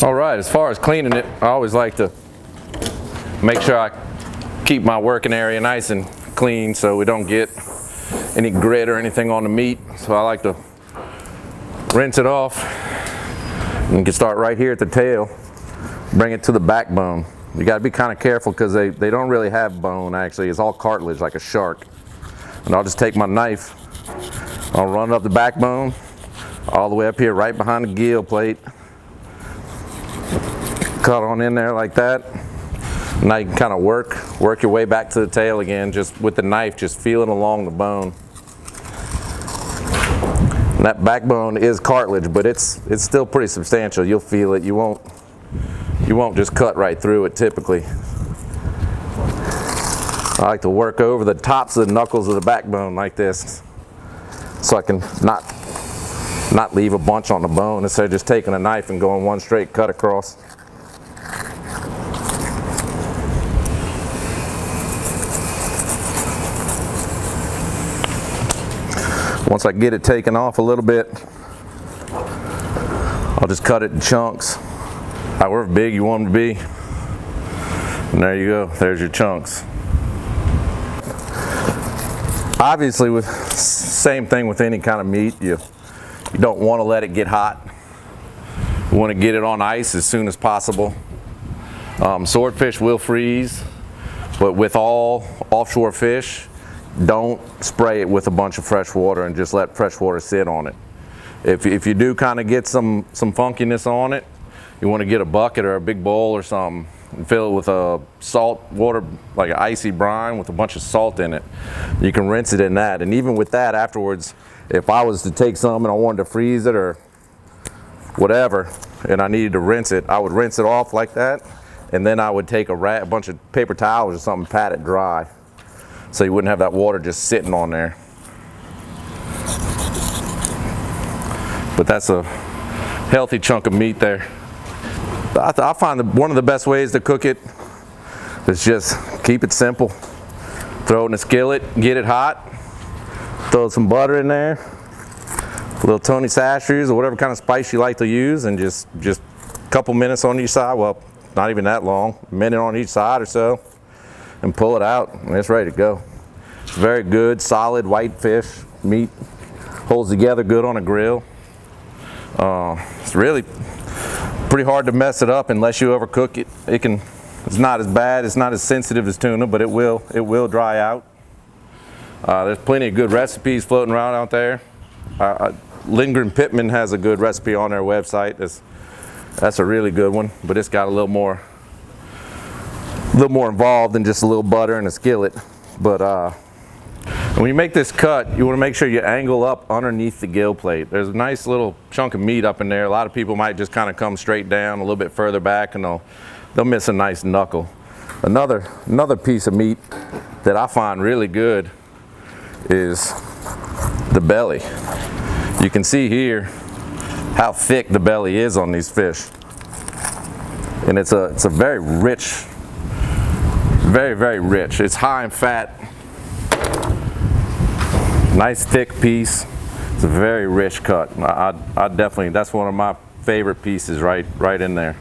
All right, as far as cleaning it, I always like to make sure I keep my working area nice and clean so we don't get any grit or anything on the meat. So I like to rinse it off. And you can start right here at the tail, bring it to the backbone. You got to be kind of careful because they don't really have bone actually. It's all cartilage like a shark. And I'll just take my knife, I'll run up the backbone all the way up here right behind the gill plate. Cut on in there like that. Now you can kind of work your way back to the tail again, just with the knife, just feeling along the bone. And that backbone is cartilage, but it's still pretty substantial. You'll feel it. You won't just cut right through it typically. I like to work over the tops of the knuckles of the backbone like this, so I can not leave a bunch on the bone instead of just taking a knife and going one straight cut across. Once I get it taken off a little bit, I'll just cut it in chunks, however big you want them to be. And there you go, there's your chunks. Obviously, with same thing with any kind of meat, you don't want to let it get hot. You want to get it on ice as soon as possible. Swordfish will freeze, but with all offshore fish, don't spray it with a bunch of fresh water and just let fresh water sit on it. If you do kind of get some funkiness on it, you want to get a bucket or a big bowl or something and fill it with a salt water, like an icy brine with a bunch of salt in it. You can rinse it in that, and even with that afterwards, if I was to take some and I wanted to freeze it or whatever and I needed to rinse it, I would rinse it off like that, and then I would take a bunch of paper towels or something, pat it dry, so you wouldn't have that water just sitting on there. But that's a healthy chunk of meat there. I find that one of the best ways to cook it is just keep it simple. Throw it in a skillet, get it hot, throw some butter in there, a little Tony Sashers or whatever kind of spice you like to use, and just a couple minutes on each side, well, not even that long, a minute on each side or so, and pull it out, and it's ready to go. It's very good, solid white fish meat, holds together good on a grill. It's really pretty hard to mess it up unless you overcook it. It's not as bad, it's not as sensitive as tuna, but it will dry out. There's plenty of good recipes floating around out there. Lindgren Pittman has a good recipe on their website. That's a really good one, but it's got a little more involved than just a little butter and a skillet. But when you make this cut, you want to make sure you angle up underneath the gill plate. There's a nice little chunk of meat up in there. A lot of people might just kind of come straight down a little bit further back, and they'll miss a nice knuckle. Another piece of meat that I find really good is the belly. You can see here how thick the belly is on these fish, and it's a very rich, very rich. It's high in fat. Nice thick piece. It's a very rich cut. I definitely, that's one of my favorite pieces right in there.